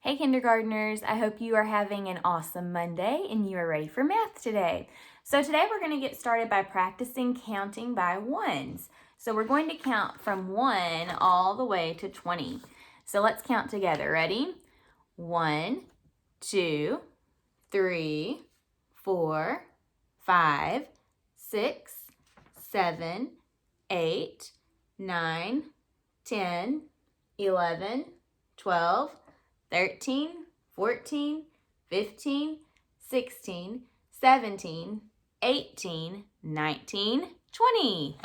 Hey kindergartners, I hope you are having an awesome Monday and you are ready for math today. So today we're going to get started by practicing counting by ones. So we're going to count from 1 all the way to 20. So let's count together. Ready? 1, 2, 3, 4, 5, 6, 7, 8, 9, 10, 11, 12, 13, 14, 15, 16, 17, 18, 19, 20.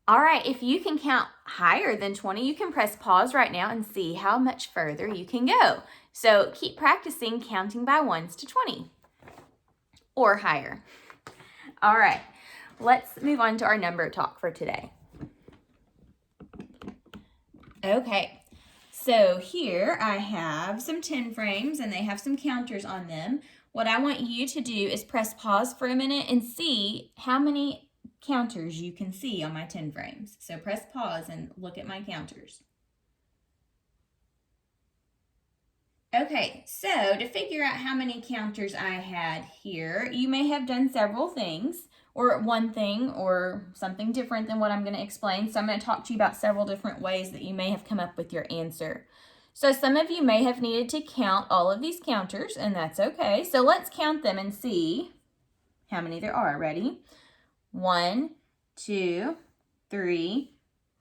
All right, if you can count higher than 20, you can press pause right now and see how much further you can go. So keep practicing counting by ones to 20 or higher. All right, let's move on to our number talk for today. Okay. So here I have some 10 frames and they have some counters on them. What I want you to do is press pause for a minute and see how many counters you can see on my 10 frames. So press pause and look at my counters. Okay, so to figure out how many counters I had here, you may have done several things, or one thing, or something different than what I'm going to explain. So I'm going to talk to you about several different ways that you may have come up with your answer. So some of you may have needed to count all of these counters, and that's okay. So let's count them and see how many there are. Ready? 1, 2, 3,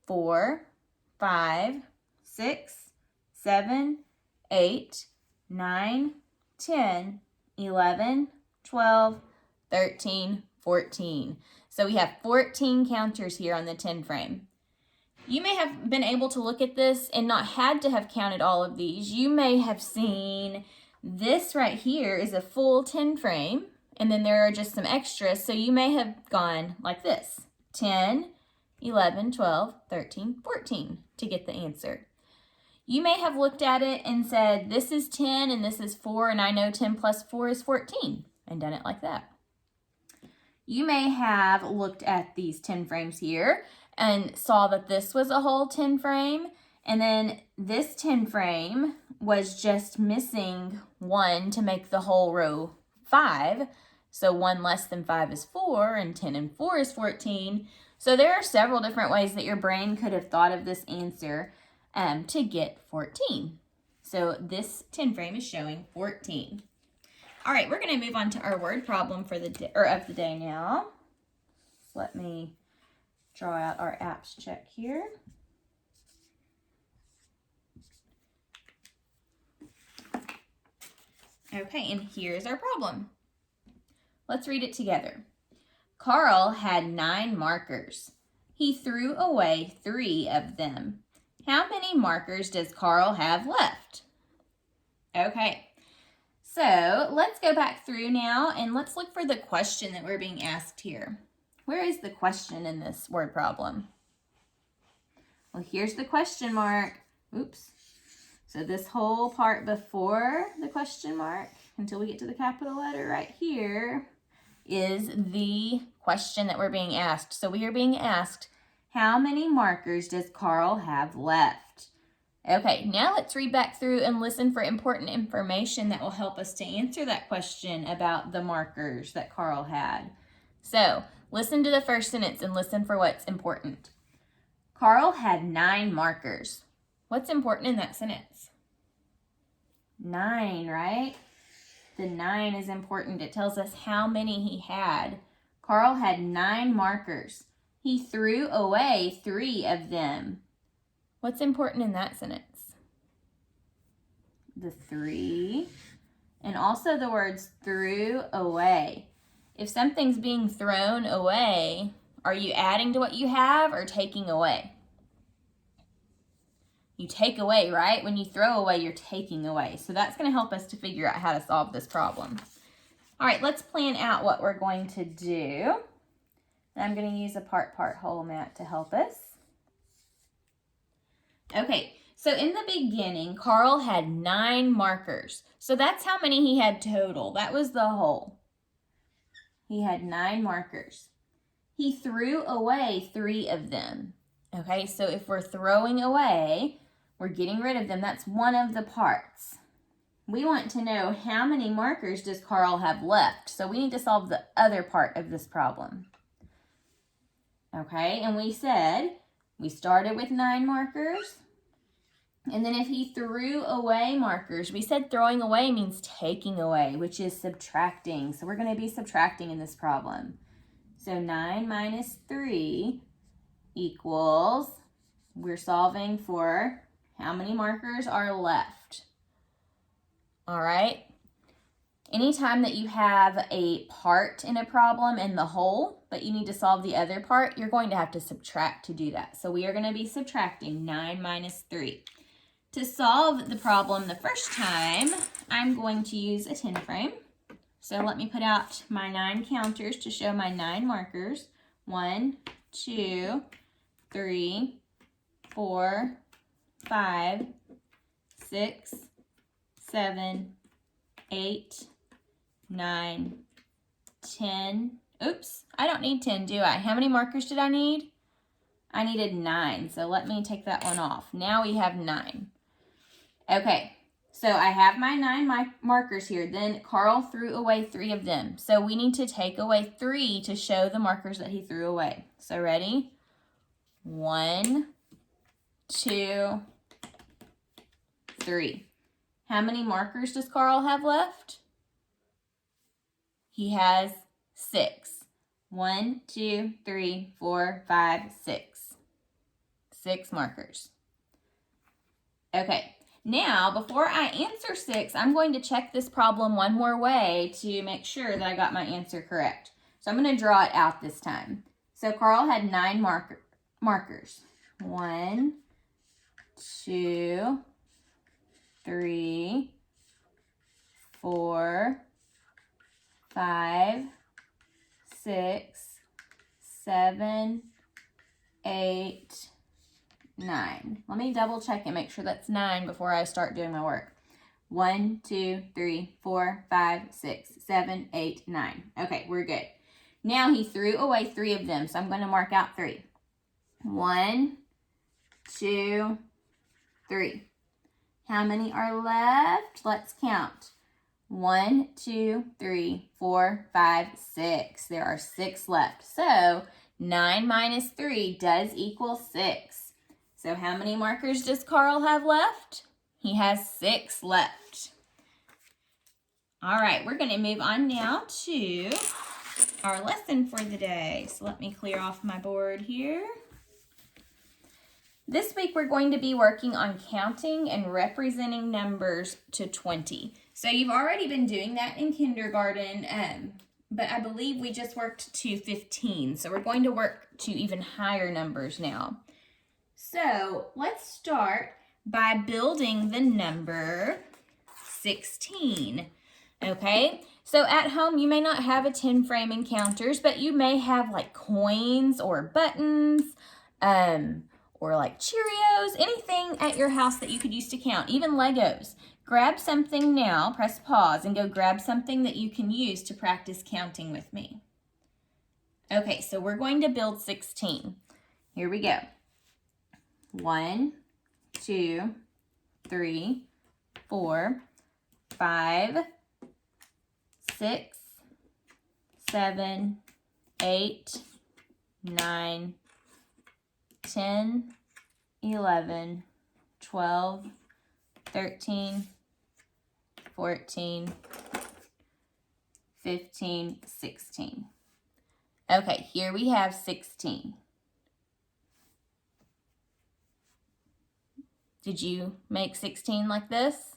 4, 5, 6, 7, 8, 9, 10, 11, 12, 13, 14. So we have 14 counters here on the 10 frame. You may have been able to look at this and not had to have counted all of these. You may have seen this right here is a full 10 frame, and then there are just some extras. So you may have gone like this: 10, 11, 12, 13, 14 to get the answer. You may have looked at it and said, this is 10 and this is 4, and I know 10 plus 4 is 14, and done it like that. You may have looked at these 10 frames here and saw that this was a whole 10 frame, and then this 10 frame was just missing 1 to make the whole row 5. So 1 less than 5 is 4, and 10 and 4 is 14. So there are several different ways that your brain could have thought of this answer to get 14. So this 10 frame is showing 14. All right, we're going to move on to our word problem for the of the day now. So let me draw out our apps check here. Okay, and here's our problem. Let's read it together. Carl had 9 markers. He threw away 3 of them. How many markers does Carl have left? Okay, so let's go back through now and let's look for the question that we're being asked here. Where is the question in this word problem? Well, here's the question mark. Oops. So this whole part before the question mark, until we get to the capital letter right here, is the question that we're being asked. So we are being asked, how many markers does Carl have left? Okay, now let's read back through and listen for important information that will help us to answer that question about the markers that Carl had. So listen to the first sentence and listen for what's important. Carl had 9 markers. What's important in that sentence? 9, right? The 9 is important. It tells us how many he had. Carl had 9 markers. He threw away 3 of them. What's important in that sentence? The 3. And also the words threw away. If something's being thrown away, are you adding to what you have or taking away? You take away, right? When you throw away, you're taking away. So that's going to help us to figure out how to solve this problem. All right, let's plan out what we're going to do. And I'm going to use a part whole mat to help us. Okay, so in the beginning, Carl had 9 markers. So that's how many he had total. That was the whole. He had 9 markers. He threw away 3 of them. Okay, so if we're throwing away, we're getting rid of them. That's one of the parts. we want to know how many markers does Carl have left. So we need to solve the other part of this problem. Okay, and we said we started with 9 markers. And then if he threw away markers, we said throwing away means taking away, which is subtracting. So we're going to be subtracting in this problem. So 9 minus 3 equals, we're solving for how many markers are left. All right. Anytime that you have a part in a problem in the whole, but you need to solve the other part, you're going to have to subtract to do that. So we are going to be subtracting 9 minus 3. To solve the problem the first time, I'm going to use a 10 frame. So let me put out my 9 counters to show my 9 markers. 1, 2, 3, 4, 5, 6, 7, 8, 9, 10. Oops, I don't need 10, do I? How many markers did I need? I needed 9, so let me take that one off. Now we have 9. Okay, so I have my 9 markers here. Then Carl threw away 3 of them. So we need to take away 3 to show the markers that he threw away. So ready? 1, 2, 3. How many markers does Carl have left? He has 6. 1, 2, 3, 4, 5, 6. 6 markers. Okay. Now, before I answer 6, I'm going to check this problem one more way to make sure that I got my answer correct. So I'm going to draw it out this time. So Carl had 9 markers. 1, 2, 3, 4, 5, 6, 7, 8, 9. Let me double check and make sure that's 9 before I start doing my work. 1, 2, 3, 4, 5, 6, 7, 8, 9. Okay, we're good. Now he threw away 3 of them, so I'm going to mark out 3. 1, 2, 3. How many are left? Let's count. 1, 2, 3, 4, 5, 6. There are 6 left. So 9 minus 3 does equal 6. So how many markers does Carl have left? He has 6 left. All right, we're going to move on now to our lesson for the day. So let me clear off my board here. This week we're going to be working on counting and representing numbers to 20. So you've already been doing that in kindergarten, but I believe we just worked to 15. So we're going to work to even higher numbers now. So let's start by building the number 16. Okay, so at home you may not have a 10 frame and counters, but you may have like coins or buttons, or like Cheerios, anything at your house that you could use to count, even Legos. Grab something now, press pause, and go grab something that you can use to practice counting with me. Okay, so we're going to build 16. Here we go. 1, 2, 3, 4, 5, 6, 7, 8, 9, 10, 11, 12, 13, 14, 15, 16. Okay, here we have 16. Did you make 16 like this?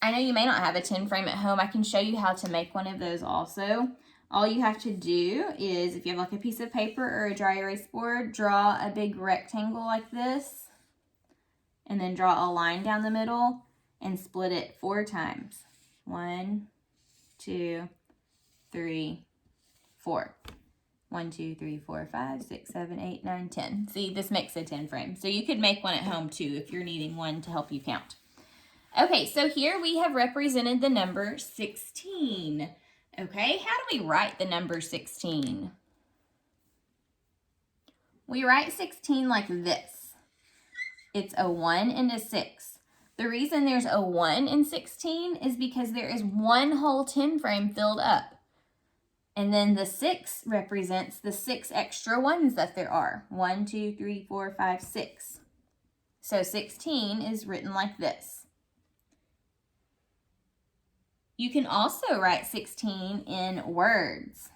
I know you may not have a 10 frame at home. I can show you how to make one of those also. All you have to do is, if you have like a piece of paper or a dry erase board, draw a big rectangle like this, and then draw a line down the middle and split it 4 times. 1, 2, 3, 4. 1, 2, 3, 4, 5, 6, 7, 8, 9, 10. See, this makes a 10 frame. So you could make one at home too if you're needing one to help you count. Okay, so here we have represented the number 16. Okay, how do we write the number 16? We write 16 like this. It's a 1 and a 6. The reason there's a 1 in 16 is because there is one whole 10 frame filled up. And then the 6 represents the 6 extra ones that there are. 1, 2, 3, 4, 5, 6. So 16 is written like this. You can also write 16 in words.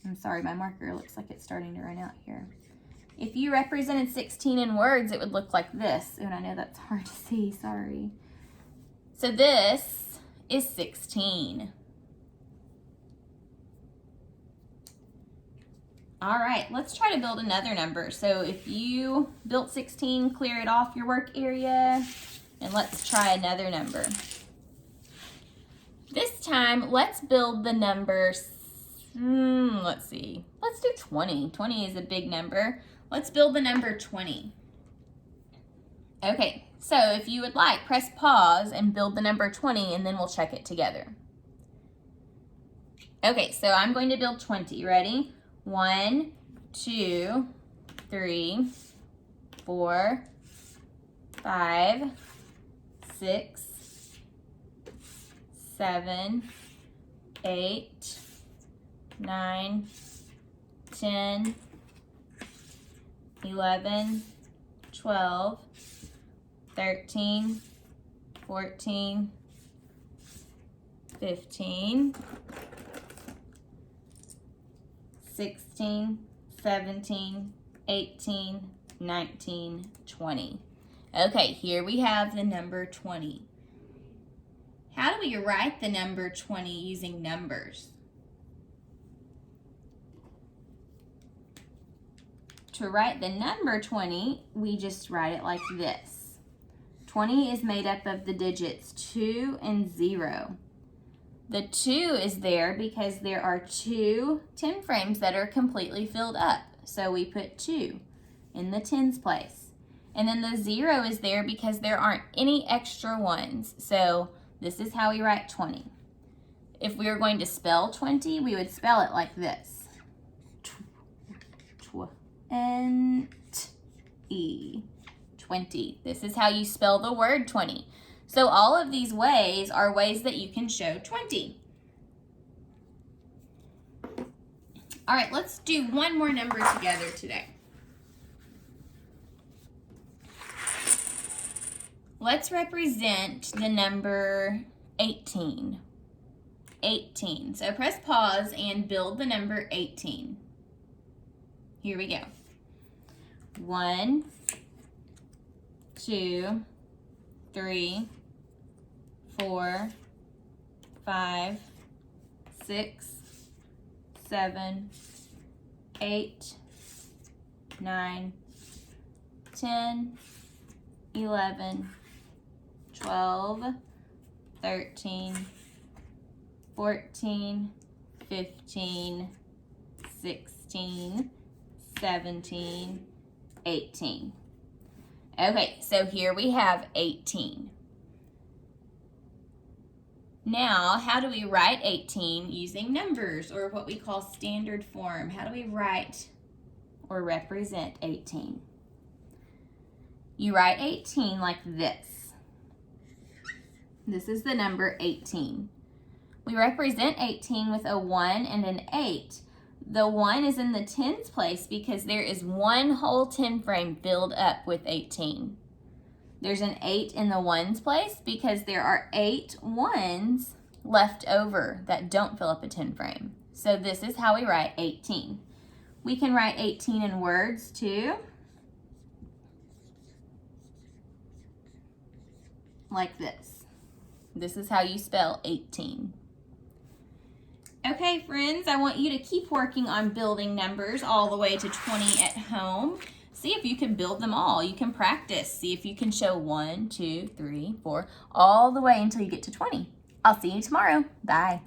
I'm sorry, my marker looks like it's starting to run out here. If you represented 16 in words, it would look like this. And I know that's hard to see, sorry. So this is 16. All right, let's try to build another number. So if you built 16, clear it off your work area, and let's try another number. This time, let's build the number, let's see, let's do 20. 20 is a big number. Let's build the number 20. Okay, so if you would like, press pause and build the number 20, and then we'll check it together. Okay, so I'm going to build 20. Ready? 1, 2, 3, 4, 5, 6, 7, 8, 9, 10, 11, 12, 13, 14, 15, 16, 17, 18, 19, 20. Okay, here we have the number 20. How do we write the number 20 using numbers? To write the number 20, we just write it like this. 20 is made up of the digits 2 and 0. The 2 is there because there are 2 10 frames that are completely filled up. So we put 2 in the tens place. And then the 0 is there because there aren't any extra ones. So this is how we write 20. If we were going to spell 20, we would spell it like this. N-T-E, 20. This is how you spell the word 20. So all of these ways are ways that you can show 20. All right, let's do one more number together today. Let's represent the number 18. 18. So press pause and build the number 18. Here we go. 1, 2, 3, 4, 5, 6, 7, 8, 9, 10, 11, 12, 13, 14, 15, 16, 17, 18. Okay, so here we have 18. Now, how do we write 18 using numbers, or what we call standard form? How do we write or represent 18? You write 18 like this. This is the number 18. We represent 18 with a 1 and an 8. The 1 is in the tens place because there is one whole 10 frame filled up with 18. There's an 8 in the ones place because there are 8 ones left over that don't fill up a 10 frame. So this is how we write 18. We can write 18 in words too. Like this. This is how you spell 18. Okay, friends, I want you to keep working on building numbers all the way to 20 at home. See if you can build them all. You can practice. See if you can show 1, 2, 3, 4, all the way until you get to 20. I'll see you tomorrow. Bye.